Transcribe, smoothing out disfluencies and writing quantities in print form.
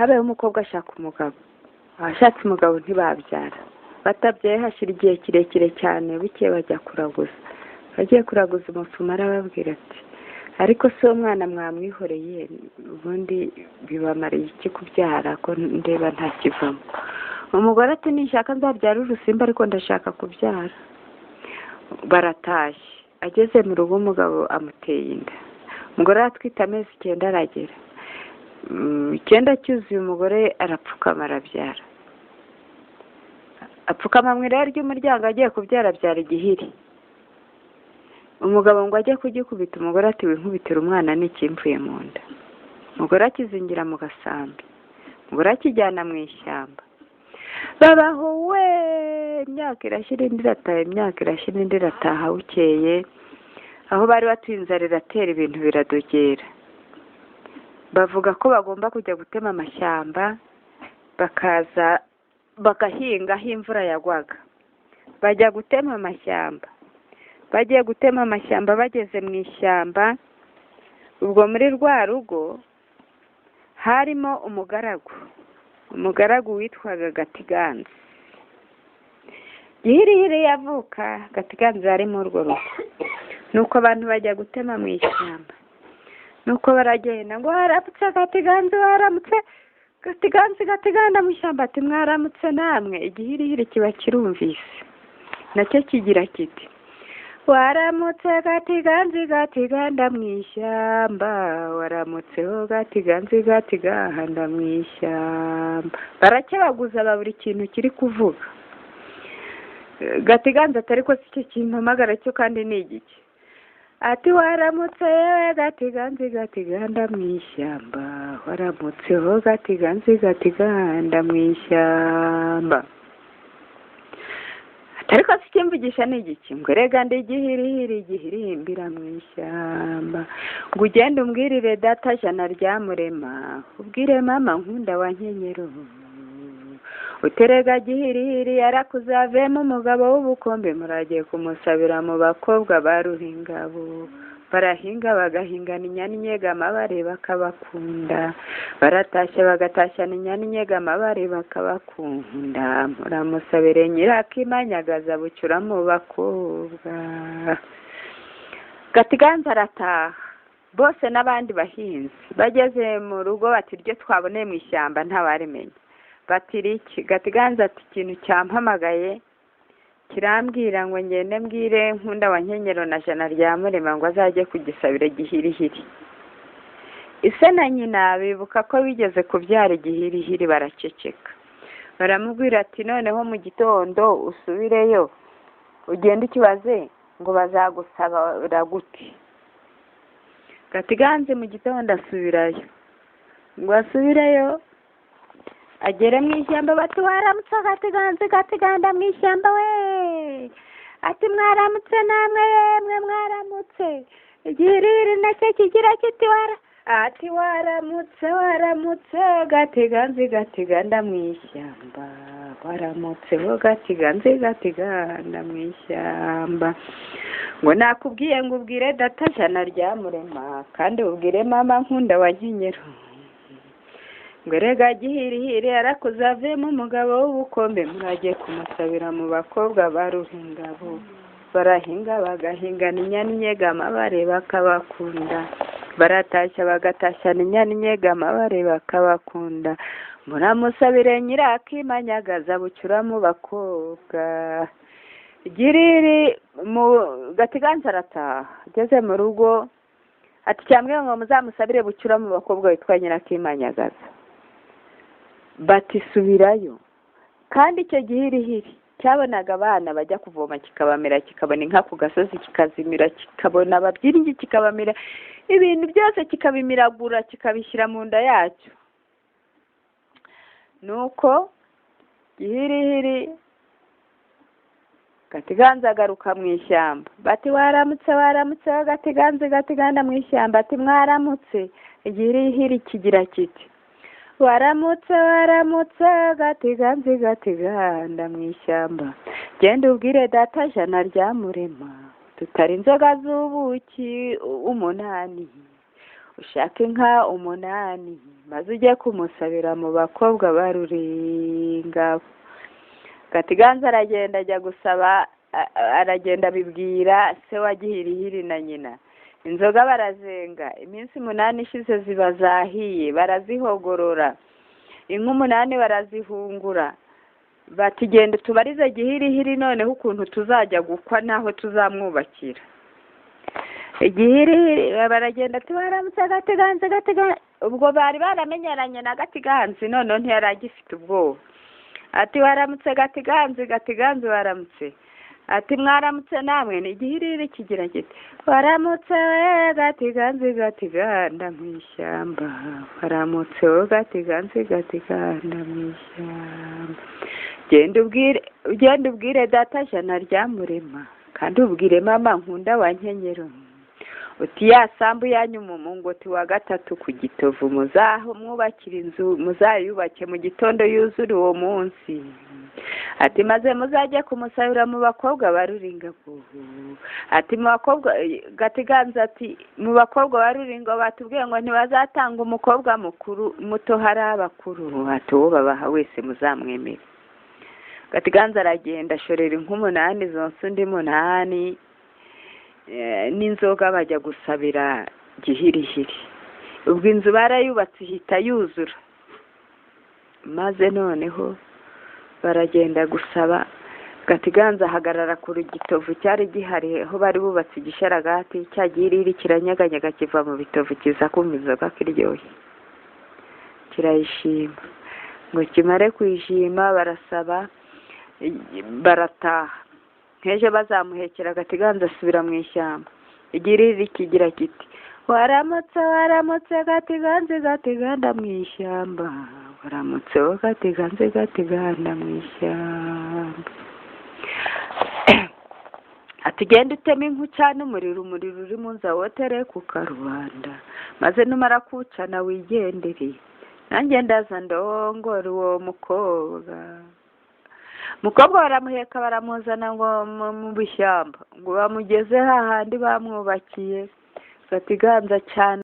habayeho umukobwa ashaka umugabo, ashatse umugabo ntibabyara, batabyaye hashira igihe kirekire cyane, bukeye bajya kuraguza. Bagiye kuraguza umupfumu arababwira ati ariko si uwo mwana mwamwihoreye, ubundi bibamariye iki kubyara ko ndeba ntakivamo? Umugore ati nishaka nzabyara urusimba ariko ndashaka kubyara. Baratashye, ageze mu rugo umugabo amuteye inda. Umugore atwite amezi 9 aragera. 9 cyuzuye umugore arapfukama arabyara. Apfukama mu irari ry'umuryango agiye kubyara, abyara igihiri. Umugabo ngo ajye kugikubita, umugore ati winkubitira umwana n'ikimvuye mu nda. Umugore akizingira mu gasambi, umugore akijyana mu ishyamba. Babaho we, imyaka irashira indi irataha, imyaka irashira indi irataha. Bukeye aho bari batuye inzara iratera, ibintu biradogera. Bavuga ko bagomba kujya gutema amashyamba, bakaza bagahinga aho imvura yagwaga. Bajya gutema amashyamba. Bagiye gutema amashyamba, bageze mu ishyamba, ubwo muri rwa rugo harimo umugaragu witwaga Gatiganza. Gihirihiri yavuka, Gatiganza ari muri urwo rugo. Nuko abantu bajya gutema mu ishyamba, nuko baragenda ngo haramutse Gatiganza, haramutse Gatiganda mu ishyamba. Ati mwaramutse namwe. Igihirihiri kiba kirumvise, nacyo kigira kiti waramutse Gatiganda mu ishyamba, waramutseho Gatiganda mu ishyamba. Barakebaguza babura ikintu kiri kuvuga. Gatiganza atari ko si cyo kimpamagara cyo kandi ni igiki. Ati waramutse yewe Gatiganda mu ishyamba, waramutseho Gatiganda mu ishyamba. Ariko si kimvugisha ni igiki, ngo rega ndi igihirimbira mu ishyamba, ngo ugende umbwirire data jana rya Murema, ubwire mama nkunda wa Nkenyero, uterega gihirihiri yarakuzavemo umugabo w'ubukombe, muragiye kumusabira mu bakobwa ba Ruhingabo. Barahinga bagahingana inyana inyegama bareba bakabakunda, baratashye bagatashana inyana inyegama bareba bakabakunda, muramusabire nyirakimanyagaza bucura mu bakobwa. Gatiganza arataha, bose n'abandi bahinzi bageze mu rugo bati iryo twaboneye mu ishyamba ntawarimenya. Batiri iki? Gatiganza ati ikintu cyampamagaye kirambwira ngo ngende mbwire nkunda wa Nkenyero na jana rya Murema ngo azajye kugisabira gihirihiri. Ise na nyina bibuka ko bigeze kubyara igihirihiri, baraceceka. Baramubwira ati noneho mu gitondo usubireyo ugende ikibaze ngo bazagusabira gute. Gatiganza mu gitondo asubirayo, ngo asubireyo agere mu ishyamba. Bati waramutse Gatiganda mu ishyamba we. Ati mwaramutse namwe yemwe mwaramutse. Igihirihiri nacyo kigira kiti ati waramutse Gatiganda mu ishyamba, waramutseho Gatiganda mu ishyamba. Ngo nakubwiye ngo ubwire data jana rya Murema, kandi ubwire mama nkunda wa Nkenyero, ngo rega gihirihiri yarakuzavemo umugabo w'ubukombe, muragiye kumusabira mu bakobwa ba Ruhingabo. Barahinga bagahingana inyana inyegama bareba bakabakunda, baratashya bagatashana inyana inyegama bareba bakabakunda, muramusabire nyirakimanyagaza bucura mu bakobwa. Giriri Gatiganza arataha, ageze mu rugo ati cyambwiye ngo muzamusabire bucura mu bakobwa witwa nyirakimanyagaza. Bati subirayo. Kandi icyo gihirihiri cyabonaga abana bajya kuvoma kikabamira, kikabona inka ku gasozi kikazimira, kikabona ababyinnyi kikabamira, ibintu byose kikabimiragura kikabishyira mu nda yacyo. Nuko gihirihiri Gatiganza agaruka mu ishyamba. Bati waramutse Gatiganda mu ishyamba. Ati mwaramutse. Igihirihiri kigira kiti waramutse Gatiganda mu ishyamba, genda ubwire data jana rya Murema, tutari inzoga z'ubuki 8, ushaka inka 8 maze ujye kumusabira mu bakobwa ba Ruringa. Gatiganza aragenda ajya gusaba, aragenda abibwira se wa Gihirihiri na nyina. Inzoga barazenga, iminsi 8 ishize ziba zahiye, barazihogorora. Inka 8 barazihungura, bati genda tubarize Gihirihiri noneho ukuntu tuzajya gukwa naho tuzamwubakira. Igihirihiri baragenda ati waramutse Gatiganza. Ubwo bari baramenyeranye na Gatiganza, none ntiyaragifite ubwoba. Ati waramutse Gatiganza waramutse. Ati mwaramutse namwe. Igihirihiri kigira kiti waramutse we Gatiganza mu ishyamba, waramutse we Gatiganza mu ishyamba. Genda ubwire data jana rya Murema, kandi ubwire mama nkunda wa Nkenyero, uti ya sambu yanyu mu mungoti wa 3 ku Gitovu muzaho mwubakira inzu, muzayubake mu gitondo yuzura uwo munsi. Ati maze muzajye kumusabira mu bakobwa ba Ruringa. Ati mu bakobwa, Gatiganza ati mu bakobwa ba Ruringa batubwiye ngo ntibazatanga umukobwa muto hari abakuru. Ati uwo babaha wese muzamwemere. Gatiganza aragenda ashorera inka 8 zonse undi 8 n'inzoga bajya gusabira Gihirihiri. Ubwo inzu barayubatse ihita yuzura, maze noneho baragenda gusaba. Gatiganza ahagarara ku Gitovu cyari gihari aho bari bubatse igisharagati, cya Gihirihiri kiranyeganyega kiva mu bitovu kiza kumva inzoga kiryoshye, kirayishima. Ngo kimare kwishima barasaba, barataha. Nkeje bazamuhekera Gatiganza asubira mu ishyamba. Igihirihiri kigira kiti waramutse Gatiganza mu ishyamba, waramutse wo Gatiganza mu ishyamba. Ati genda uteme inkwi cyane umuriro uri mu nza wotere ku karubanda, maze numara kucana wigendere, nanjye ndaza ndongora uwo mukobwa baramuheka baramuzana ngo mu bishyamba, ngo bamugeze hahandi bamwubakiye. Gatiganza cyane